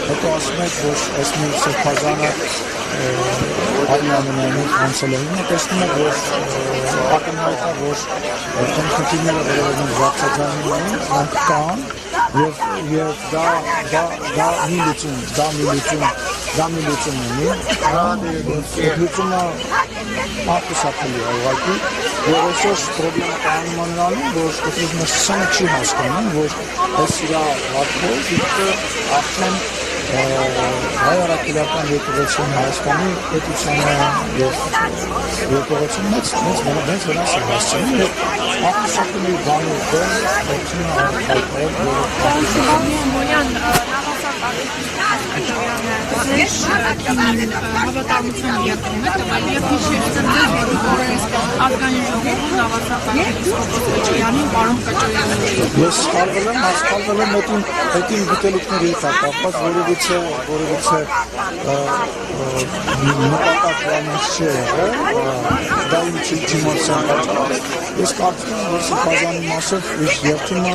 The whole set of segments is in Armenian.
Հետո ասում եք, որ այս մի սրբազանը արիանունային անցելային է, տեսնում եք, որ ակնհայտ է, որ այն խնդիրները, որովհետև վարչաձայնին էին, նրանք կան, և դա մի լուծում ունի, լուծումը ախուսափելի է ուղղակի, և այսօր պրոբլեմը կայանում նրանում, որ կտրուզմեսիսանը չի հասկանում, որ այս իրա վարկով ինքը արդեն հայ առաքելական եկեղեցին Հայաստանի պետությանը և եկեղեցին մեծ վնաս է հասցնում և ախուսափելի բանի դեմ փորձում է հավատարմության երկրում է տվել և հիշեր ծնդել որպես ազգային ժողովում նավասապարի Կոչոյանին, պարոն Կոչոյանին։ Ես սխալվել եմ հետին գիտելիքների հետ կապված, որովհետև նպատակ բանից չի եղել, դա իմ չիմացիան պատճառ։ Ես կարծում եմ, որ սրբազանի մասով իր երթումը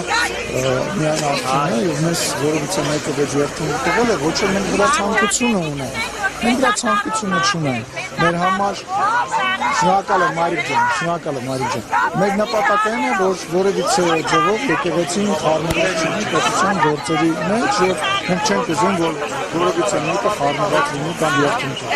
միայն արդյուն է և մեզ որովհետև մեկը վեճ երթումը տվել է, ոչ էլ մենք դրա ցանկությունը ունենք։ Մենք դրա ցանկությունը չունենք։ Մեր համար շնորհակալ եմ Մարիկ ջան։ Մեր նպատակը այն է, որ որևիցե ձևով եկեղեցին խառնված չլինի պետության գործերի մեջ և մենք չենք ուզում, որ որևիցե մեկը խառնված լինի կամ երթում տա։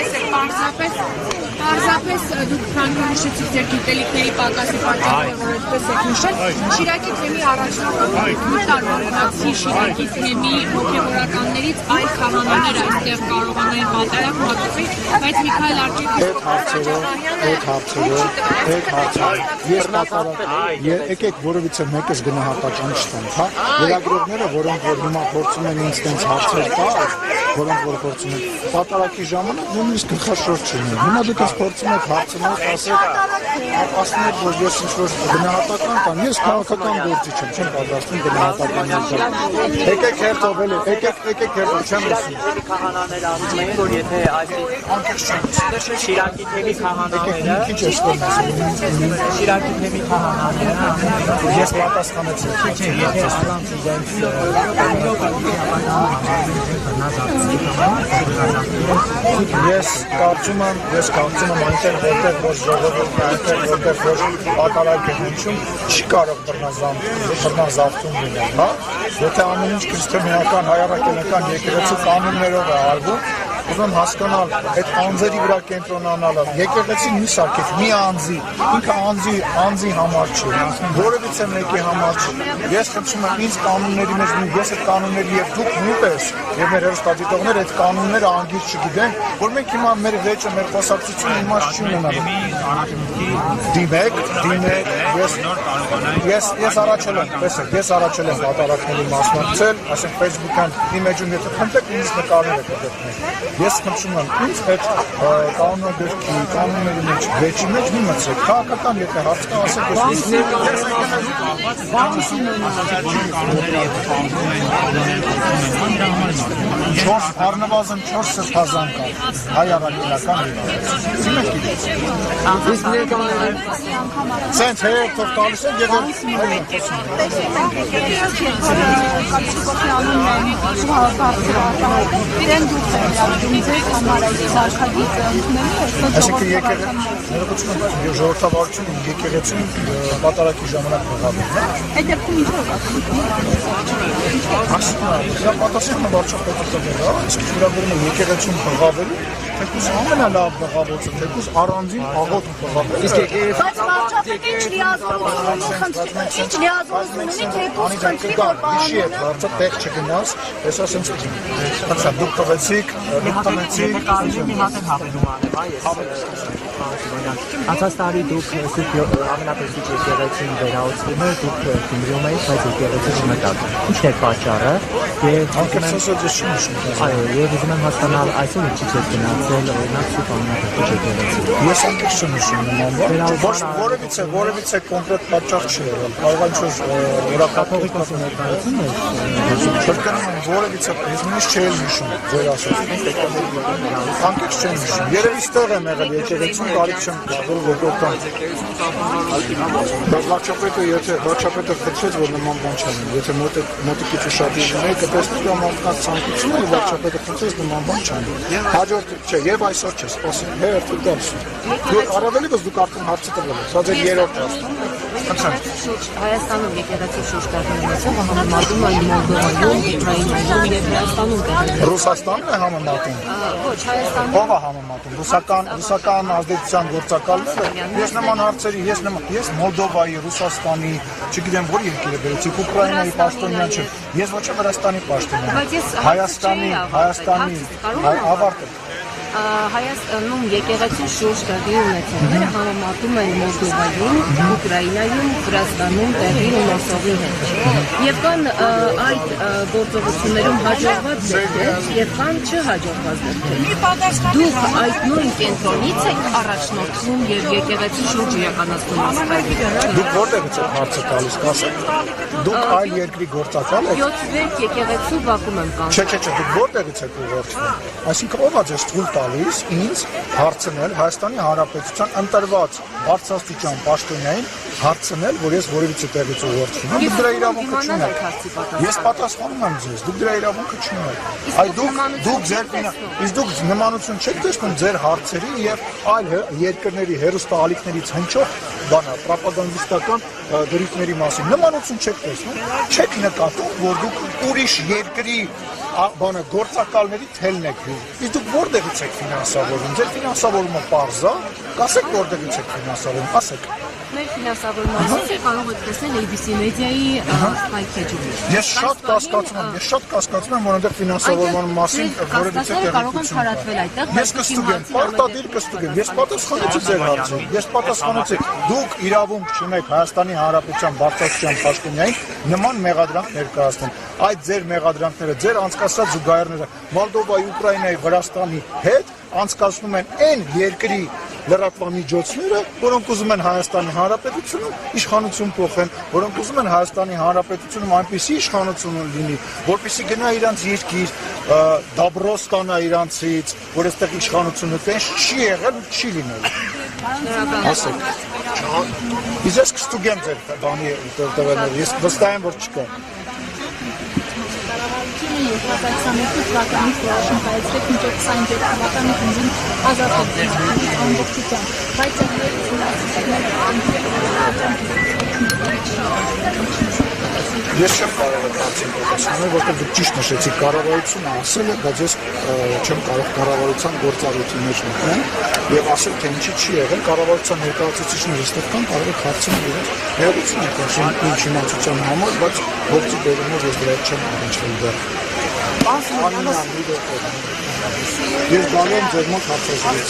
Պարզապես դուք քանի նշեցիք ձեր գիտելիքների պակասի պատճառով, որ այդպես եք նշել, Շիրակի թեմի առաջնորդի Շիրակի թեմի հոգևորականներից այլ քահանաներ այստեղ կարողանային պատերակ մատուցել, բայց Միքայել Արջիկի եկեք որովհետև մեկս գնահատական չտանք, հա, լրագրողները, որոնք որ հիմա փորձում են ինձ տենց հարցեր տալ, որոնք որ փորձում են պատարակի ժամանակ նույնիսկ գլխաշորջ չունեն։ Հիմա դուք փորձում եք հարցնել, ասում եք, որ ես ինչ-որ գնահատական տամ, ես քաղաքական գործիչ եմ, չեմ պատրաստվում գնահատական ներկայացնել։ Եկեք հերթով, չեմ լսում։ Քահանաները ասում էին, որ եթե այս Շիրակի թեմի քահանաները, Շիրակի թեմի քահանաները, ես պատասխանեցի, Ես կարծում եմ այնտեղ որտեղ որ ժողովուրդը այնտեղ որտեղ որ պատարակ է հնչում չի կարող բռնազավթում լինել, հա? Եթե ամեն ինչ քրիստոնեական հայ-առաքելական եկեղեցու կանոններով է արվում, ուզում հասկանալ այդ անձերի վրա կենտրոնանալը, եկեղեցին մի սարքեք, մի անձի, ինքը անձի համար չի, որևիցե մեկի համար չի։ Ես խնդրում եմ ինձ կանոնների մեջ, ես այդ կանոնների և դուք նույնպես և մեր հեռուստադիտողները այդ կանոնները անգիր չգիտեն, որ մենք հիմա մեր վեճը, մեր խոսակցությունը իմաստ չի ունենալու։ Դիմեք, ես առաջել եմ, տեսեք, ես առաջել եմ պատարակների մասնակցել, ասենք Facebook-ան իմեջում եթե խնդրեք, նույնիսկ նկարներ եք գտնել։ Ես խնդրում եմ ինձ այդ կանոնագրքի, կանոնների մեջ, վեճի մեջ մի մտցրեք, քաղաքական եթե հարց կա, ասեք ես առնվազն 4 սրբազան կա, հայ առաքելական սենց հերթով տալիս են և այսինքն ժողովրդավարությունը եկեղեցին պատարակի ժամանակ փոխադրում է։ Այդ դեպքում ինչու՞ր պատասխանը վարչապետը տվել է, իսկ իրավունքը եկեղեցուն փոխադրելու թեկուզ ամենալավ բղավոցը, թեկուզ առանձին աղոտ բղավոցը։ Իսկ եկեղեցի Բայց վարչապետը ինչ լիազորություն ունի, թեկուզ խնդրի, որ Հիշի է, վարչա տեղ չգնաս, ես ասենց դուք տվեցիք, Կարիժի հատ են հավելում անեմ, անցած տարի դուք ամենապեսիչ եկեղեցին վերահոսվում եք, դուք Գյումրիում եք, բայց եկեղեցի չմտաք։ Ի՞նչն է պատճառը եւ ուզում եմ հասկանալ այսօր ինչի՞ եք գնացել օրինակ Սուրբ Ամենափրկիչ եկեղեցի։ Ես անկեղծ չեմ հիշում նման բան, որևիցե կոնկրետ պատճառ չի եղել, կարող է ինչ-որ Կաթողիկոսի ներկայացում եք։ որևիցե ես չէի հիշում, ձեր ասած։ Անկեղծ չեմ հիշում, երևի ստեղ եմ եղել եկեղեցում, կարիք չեմ գտել ողորտան։ Բայց վարչապետը խնդրեց, որ նման բան չանեն, եթե մոտիկից շատ իժնեի, կտեսնեք դա մարդկանց ցանկությունը, վարչապետը խնդրեց նման բան չանեն։ Հաջորդ չէ, եւ այսօր չէ, սպասին, հերթ ու դարձ։ Դուք առավելիվս դուք արդեն հարցը տվել եք, սա ձեր երրորդ հարցն է։ Հայաստանում եկեղեցի շուրջ տեղնեցող համեմատում են Մոլդովայում, Ուկրաինայում եւ Հայաստանում տեղնեցող։ Ռուսաստանն է համեմատում։ Ոչ, Հայաստանում Ո՞վ է համեմատում։ Ռուսական ազդեցության գործակալները։ Ես նման հարցերի, ես Մոլդովայի, Ռուսաստանի, չգիտեմ որ երկիրը բերեցի, Ուկրաինայի պաշտոնյան չեմ։ Ես ոչ Վրաստանի պաշտոնյան։ Հայաստանի ավարտը։ Հայաստանում եկեղեցի շուրջ տեղի ունեցողները համեմատում են Մոլդովայում, Ուկրաինայում, Վրաստանում տեղի ունեցողի հետ։ Եվ կան այդ գործողություններում հաջողված դեպքեր եւ կան չհաջողված դեպքեր։ Դուք այդ նույն կենտրոնից եք առաջնորդվում եւ եկեղեցի շուրջ իրականացնում ասպայլի։ Դուք որտեղից եք հարցը տալիս, կասեք։ Դուք այլ երկրի գործակալ եք։ 7 եկեղեցու Բաքվում եմ կան։ Չէ, դուք որտեղից եք ուղղորդվում։ Այսինքն ով է ձեզ թույլ տալիս ինձ հարցնել Հայաստանի Հանրապետության ընտրված բարձրաստիճան պաշտոնյային հարցնել, որ ես որևիցե տեղից ուղղորդվում եմ։ Դուք դրա իրավունքը չունեք։ Ես պատասխանում եմ ձեզ, դուք դրա իրավունքը չունեք։ Այ դուք նմանություն չեք տեսնում ձեր հարցերի եւ այլ երկրների հերոստալիքներից հնչող բանը, պրոպագանդիստական դրույթների մասին։ Նմանություն չեք տեսնում, չեք նկատում, որ դուք ուրիշ երկրի բանը գործակալների թելն եք հյուր։ Իսկ դուք որտեղից եք ֆինանսավորվում։ Ձեր ֆինանսավորումը պարզ է, կասեք որտեղից եք ֆինանսավորվում, ասեք։ Մեր ֆինանսավորումը այսօր կարող եք տեսնել ABC մեդիայի հայտարարում։ Ես շատ կասկածում եմ, որ այնտեղ ֆինանսավորման մասին որևիցե տեղեկություն կա։ Ես կստուգեմ, պարտադիր կստուգեմ։ Ես պատասխանեցի ձեր հարցին։ Ես պատասխանեցի։ Դուք իրավունք չունեք Հայաստանի Հանրապետության բարձրաստիճան պաշտոնյային նման մեղադրանք ներկայացնել։ Այդ ձեր մեղադրանքները, ձեր անցկացրած զուգահեռները Մոլդովայի, Ուկրաինայի, Վրաստանի հետ անցկացնում են այն երկրի լրատվամիջոցները, որոնք ուզում են Հայաստանի Հանրապետությունում իշխանություն փոխեն, որոնք ուզում են Հայաստանի Հանրապետությունում այնպիսի իշխանություն լինի, որպեսզի գնա իրանց երկիր, դաբրո ստանա իրանցից, որ այստեղ իշխանությունը տես չի եղել, չի լինել։ Ասեք։ Ես կստուգեմ ձեր բանի տվյալները, ես վստահ եմ, որ չկա։ 2022 թվականից որոշում կայացրեց մինչև 22 թվականի հունիսին ազատագրել ամբողջությամբ, բայց Ես չեմ կարող հարցին պատասխանել, որտեղ դուք ճիշտ նշեցիք կառավարությունը ասել է, բայց ես չեմ կարող կառավարության գործառույթի մեջ մտնել եւ ասել թե ինչի չի եղել կառավարության ներկայացուցիչները այստեղ կան, կարող եք հարցնել իրենց ներողություն եք իմ չիմացության համար, բայց գործի բերումով ես դրա չեմ առնչվել դեռ։ Ես գալու եմ ձեր մոտ հարցազրույց։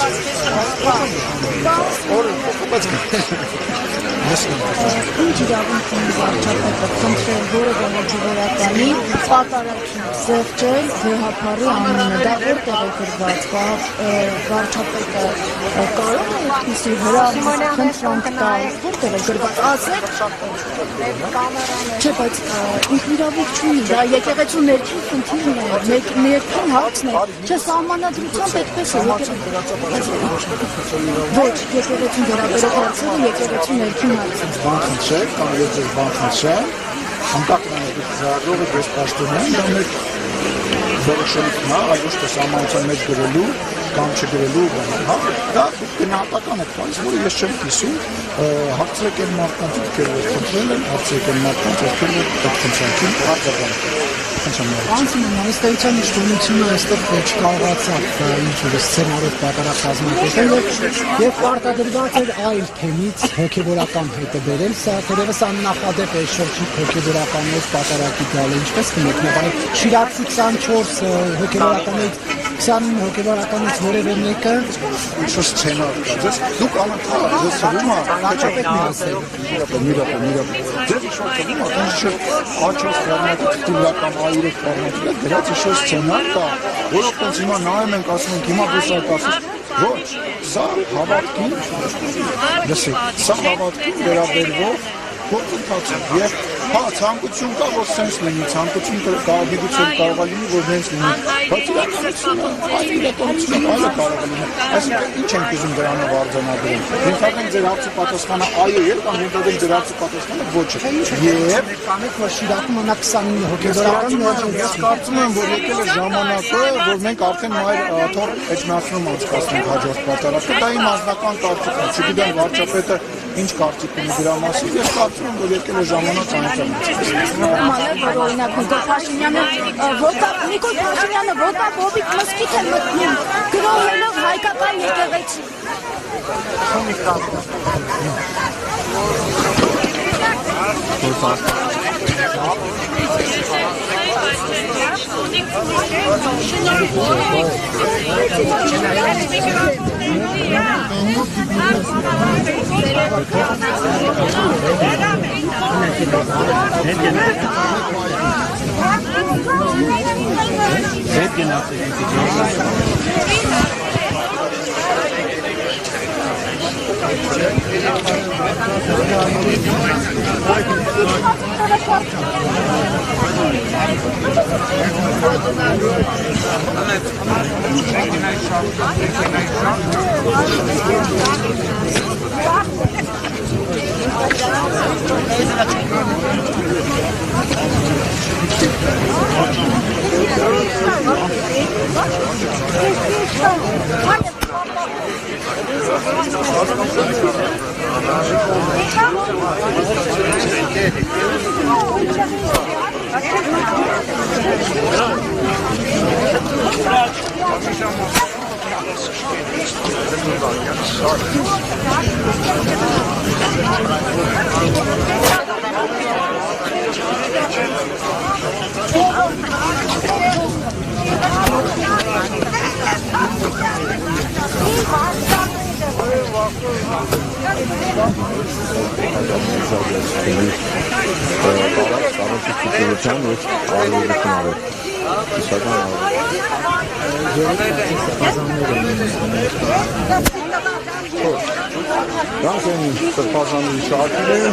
Ինչ իրավունք ունի վարչապետը խնդրել որևէ հաջողականի պատարագին զեղչել վեհապարի անունը, դա որտեղ է գրված, վարչապետը կարող է այդպիսի խնդրանք տալ, որտեղ է գրված, ասեք, չէ, բայց իրավունք չունի, դա եկեղեցու ներքին խնդիրն է, ներքին հարցն է, չէ, սահմանադրությամբ այդպես է, ոչ, եկեղեցուն վերաբերող հարցերը եկեղեցու ներքին Բան խնդրեք, կամ ես ձեզ բան խնդրեմ, անկախ նրանից դուք զարդող եք ես պաշտոնյան, դա մեր որոշելիքն է, այլ ոչ թե սահմանության մեջ գրելու կամ չգրելու բանը, հա, դա գնահատական է տալիս, որը ես չեմ կիսում, հարցրեք են մարդկանց ովքեր խնդրել են, հարցրեք են մարդկանց ովքեր այդ խնդրանքին արձագանքել։ Անցնում ըստեյության իշխանությունը այստեղ չկարողացավ ինչ-որ սցենարով պատարակ կազմակերպել եւ պարտադրված էր այլ թեմից հոգեվորական հետը բերել, սա թերևս աննախադեպ է շրջիկ հոգեվորականով պատարակի գալը, ինչպես կմեկնաբանեք Շիրակի 24 հոգեվորականից 29 հոգեվորականից որևէ մեկը Ինչ սցենար կա, դուք անընդհատ ձեզ թվում է, հաջողեք միասին ձեզ ինչ-որ թվում է, աչոս կառնատիկ տիվական այրեք կառնատիկ, դրած ինչ-որ սցենար կա, որով տենց հիմա նայում ենք, ասում ենք, հիմա դուս այդ ասես, ոչ, սա հավատքին, լսեք, սա հավատքին վերաբերվող գործընթաց է, եւ հա, ցանկություն կա, որ սենց լինի, ցանկություն կա, գիտություն կարող է լինի, որ հենց լինի, բայց իրականությունը, այլը կարող է լինի, այսինքն ինչ ենք ուզում դրանով արձանագրել, ենթադրենք ձեր հարցի պատասխանը այո է, կամ ենթադրենք ձեր հարցի պատասխանը ոչ է, եւ կանեք որ Շիրակում մնա 29 հոգեվորական ես կարծում եմ, որ եկել է ժամանակը, որ մենք արդեն մայր թող էջմիածնում անցկացնենք հաջորդ պատարակը, դա իմ անձնական կարծիքն է, չգիտեմ վարչապետը ինչ կարծիք ունի դրա մասին, ես կարծում եմ, որ եկել է ժամանակը այնտեղ Նորմալ է, որ օրինակ Նիկոլ Փաշինյանը ոտաբոբիկ մզկիթ է մտնում, գրոհելով հայկական եկեղեցի։ Դրանք են սրբազանի շարքերը,